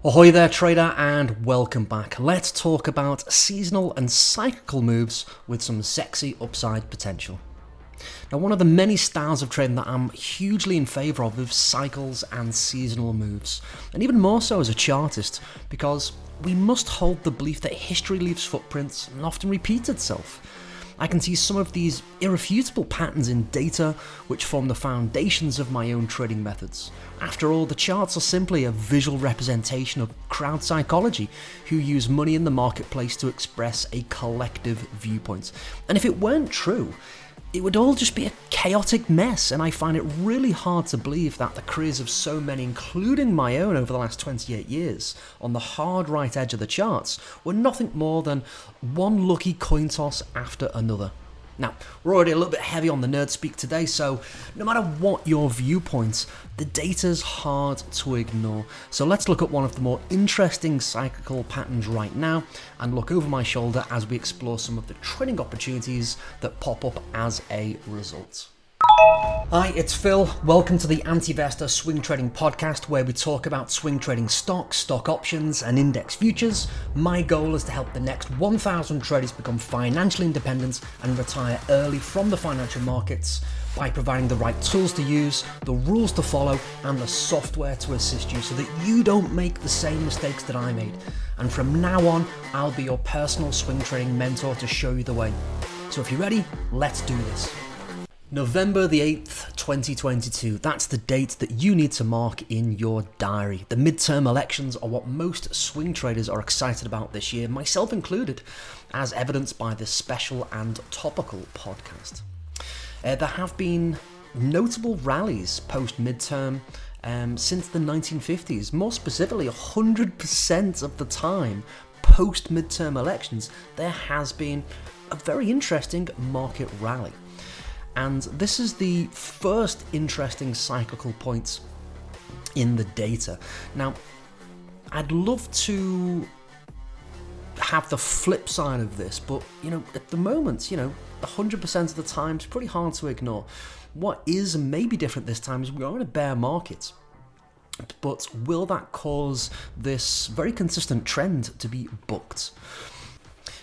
Ahoy there trader and welcome back. Let's talk about seasonal and cyclical moves with some sexy upside potential. Now, one of the many styles of trading that I'm hugely in favour of is cycles and seasonal moves, and even more so as a chartist, because we must hold the belief that history leaves footprints and often repeats itself. I can see some of these irrefutable patterns in data which form the foundations of my own trading methods. After all, the charts are simply a visual representation of crowd psychology who use money in the marketplace to express a collective viewpoint. And if it weren't true, it would all just be a chaotic mess, and I find it really hard to believe that the careers of so many, including my own over the last 28 years, on the hard right edge of the charts, were nothing more than one lucky coin toss after another. Now, we're already a little bit heavy on the nerd speak today, so no matter what your viewpoints, the data's hard to ignore. So let's look at one of the more interesting cyclical patterns right now and look over my shoulder as we explore some of the trading opportunities that pop up as a result. Hi, it's Phil. Welcome to the Anti-Investor Swing Trading Podcast, where we talk about swing trading stocks, stock options, and index futures. My goal is to help the next 1,000 traders become financially independent and retire early from the financial markets by providing the right tools to use, the rules to follow, and the software to assist you so that you don't make the same mistakes that I made. And from now on, I'll be your personal swing trading mentor to show you the way. So if you're ready, let's do this. November the 8th, 2022, that's the date that you need to mark in your diary. The midterm elections are what most swing traders are excited about this year, myself included, as evidenced by this special and topical podcast. There have been notable rallies post-midterm since the 1950s, more specifically 100% of the time post-midterm elections, there has been a very interesting market rally. And this is the first interesting cyclical point in the data. Now, I'd love to have the flip side of this, but at the moment, 100% of the time it's pretty hard to ignore. What is maybe different this time is we are in a bear market. But will that cause this very consistent trend to be bucked?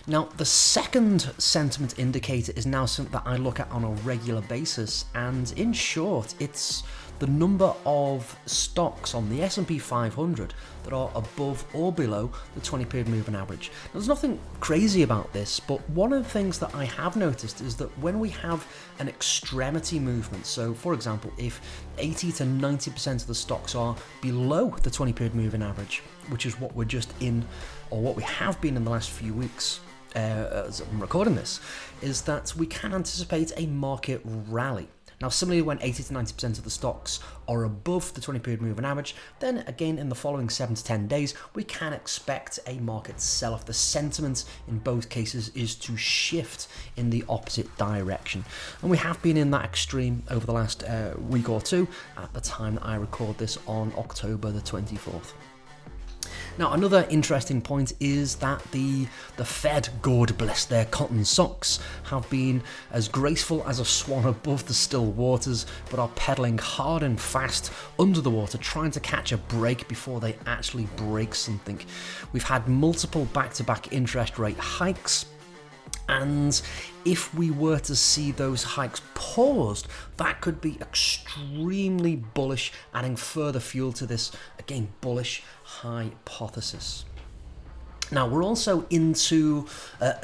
Now, the second sentiment indicator is now something that I look at on a regular basis, and in short, it's the number of stocks on the S&P 500 that are above or below the 20-period moving average. Now, there's nothing crazy about this, but one of the things that I have noticed is that when we have an extremity movement, so for example, if 80 to 90% of the stocks are below the 20-period moving average, which is what we're just in, or what we have been in the last few weeks, as I'm recording this, is that we can anticipate a market rally. Now, similarly, when 80 to 90% of the stocks are above the 20-period moving average, then again in the following 7 to 10 days, we can expect a market sell-off. The sentiment in both cases is to shift in the opposite direction. And we have been in that extreme over the last week or two at the time that I record this on October the 24th. Now, another interesting point is that the Fed, God bless their cotton socks, have been as graceful as a swan above the still waters, but are pedaling hard and fast under the water, trying to catch a break before they actually break something. We've had multiple back-to-back interest rate hikes, and if we were to see those hikes paused, that could be extremely bullish, adding further fuel to this, again, bullish hypothesis. Now, we're also into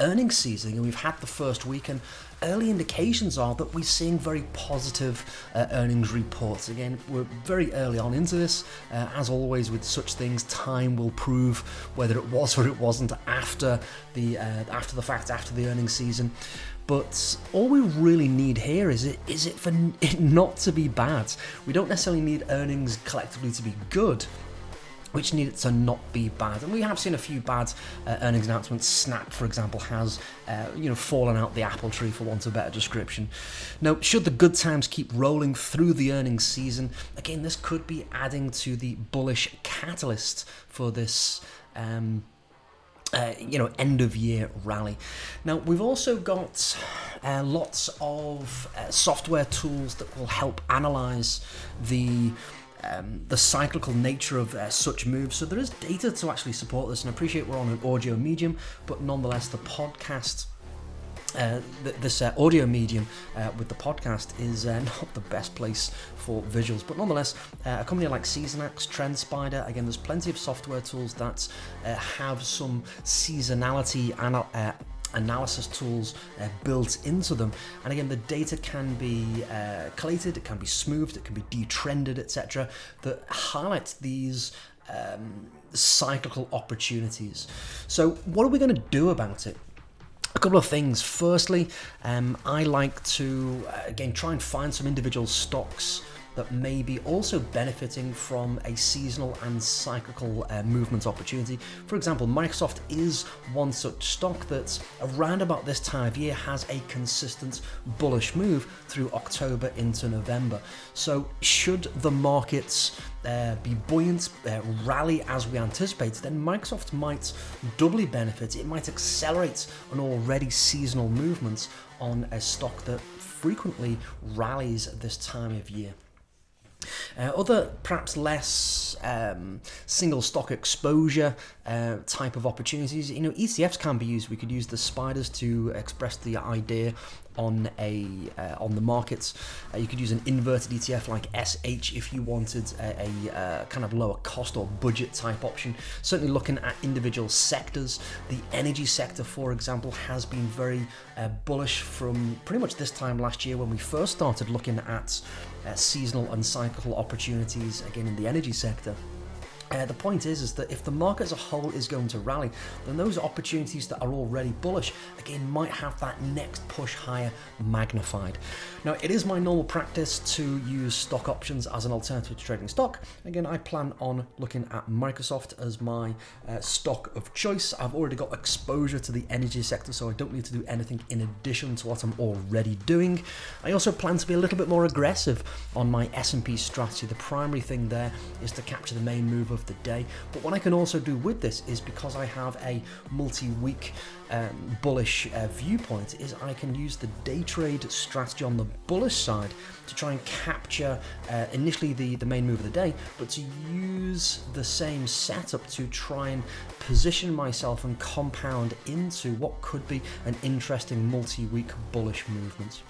earnings season, and we've had the first week, and early indications are that we're seeing very positive earnings reports. Again, we're very early on into this. As always with such things, time will prove whether it was or it wasn't after the fact, after the earnings season. But all we really need here is it for it not to be bad. We don't necessarily need earnings collectively to be good. Which need it to not be bad. And we have seen a few bad earnings announcements. Snap, for example, has fallen out the apple tree, for want of a better description. Now, should the good times keep rolling through the earnings season, again, this could be adding to the bullish catalyst for this end of year rally. Now, we've also got lots of software tools that will help analyze the the cyclical nature of such moves. So there is data to actually support this, and I appreciate we're on an audio medium, but nonetheless the podcast, this audio medium with the podcast is not the best place for visuals, but nonetheless a company like Seasonax, TrendSpider, again there's plenty of software tools that have some seasonality analysis tools built into them, and again the data can be collated, it can be smoothed, it can be detrended, etc., that highlights these cyclical opportunities. So what are we going to do about it? A couple of things. Firstly, I like to again try and find some individual stocks that may be also benefiting from a seasonal and cyclical movement opportunity. For example, Microsoft is one such stock that around about this time of year has a consistent bullish move through October into November. So should the markets be buoyant, rally as we anticipate, then Microsoft might doubly benefit. It might accelerate an already seasonal movement on a stock that frequently rallies at this time of year. Other perhaps less single stock exposure type of opportunities, ETFs can be used. We could use the spiders to express the idea on the markets. You could use an inverted ETF like SH if you wanted a kind of lower cost or budget type option. Certainly looking at individual sectors, the energy sector, for example, has been very bullish from pretty much this time last year when we first started looking at seasonal and cyclical opportunities again in the energy sector. The point is that if the market as a whole is going to rally, then those opportunities that are already bullish, again, might have that next push higher magnified. Now, it is my normal practice to use stock options as an alternative to trading stock. Again, I plan on looking at Microsoft as my stock of choice. I've already got exposure to the energy sector, so I don't need to do anything in addition to what I'm already doing. I also plan to be a little bit more aggressive on my S&P strategy. The primary thing there is to capture the main move of the day, but what I can also do with this is, because I have a multi-week bullish viewpoint, is I can use the day trade strategy on the bullish side to try and capture initially the main move of the day, but to use the same setup to try and position myself and compound into what could be an interesting multi-week bullish movement.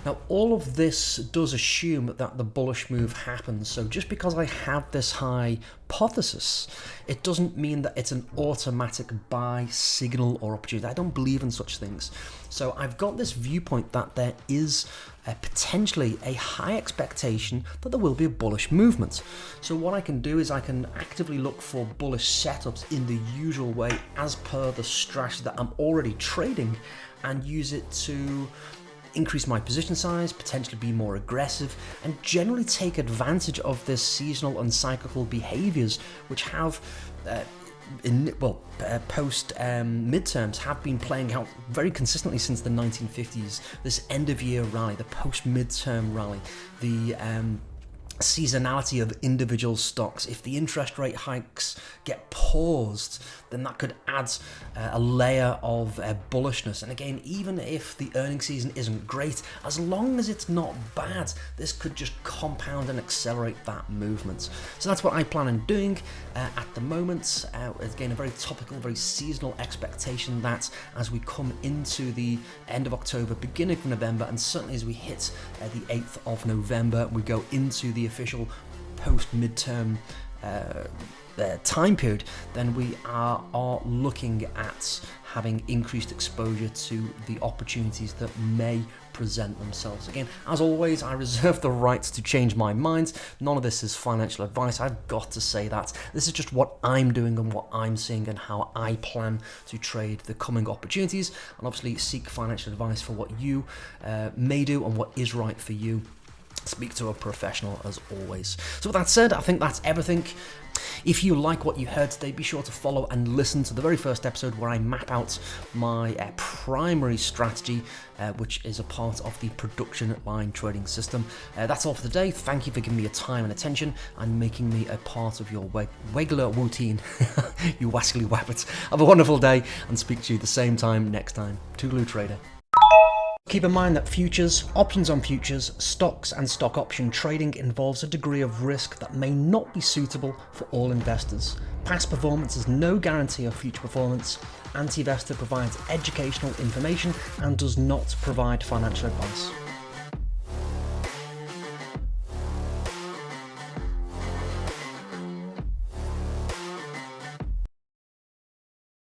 Now, all of this does assume that the bullish move happens, so just because I have this hypothesis, it doesn't mean that it's an automatic buy signal or opportunity. I don't believe in such things. So I've got this viewpoint that there is potentially a high expectation that there will be a bullish movement. So what I can do is I can actively look for bullish setups in the usual way as per the strategy that I'm already trading, and use it to increase my position size, potentially be more aggressive, and generally take advantage of this seasonal and cyclical behaviors which have post midterms have been playing out very consistently since the 1950s. This end of year rally, the post midterm rally, the seasonality of individual stocks. If the interest rate hikes get paused, then that could add a layer of bullishness. And again, even if the earnings season isn't great, as long as it's not bad, this could just compound and accelerate that movement. So that's what I plan on doing at the moment. Again, a very topical, very seasonal expectation that as we come into the end of October, beginning of November, and certainly as we hit the 8th of November, we go into the official post-midterm time period, then we are looking at having increased exposure to the opportunities that may present themselves. Again, as always, I reserve the right to change my mind. None of this is financial advice. I've got to say that. This is just what I'm doing and what I'm seeing and how I plan to trade the coming opportunities, and obviously seek financial advice for what you may do and what is right for you. Speak to a professional as always. So with that said, I think that's everything. If you like what you heard today, be sure to follow and listen to the very first episode where I map out my primary strategy, which is a part of the production line trading system. That's all for today. Thank you for giving me your time and attention and making me a part of your regular routine. You wascally wabbits. Have a wonderful day and speak to you the same time next time. Toodaloo, trader. Keep in mind that futures, options on futures, stocks and stock option trading involves a degree of risk that may not be suitable for all investors. Past performance is no guarantee of future performance. Anti-Investor provides educational information and does not provide financial advice.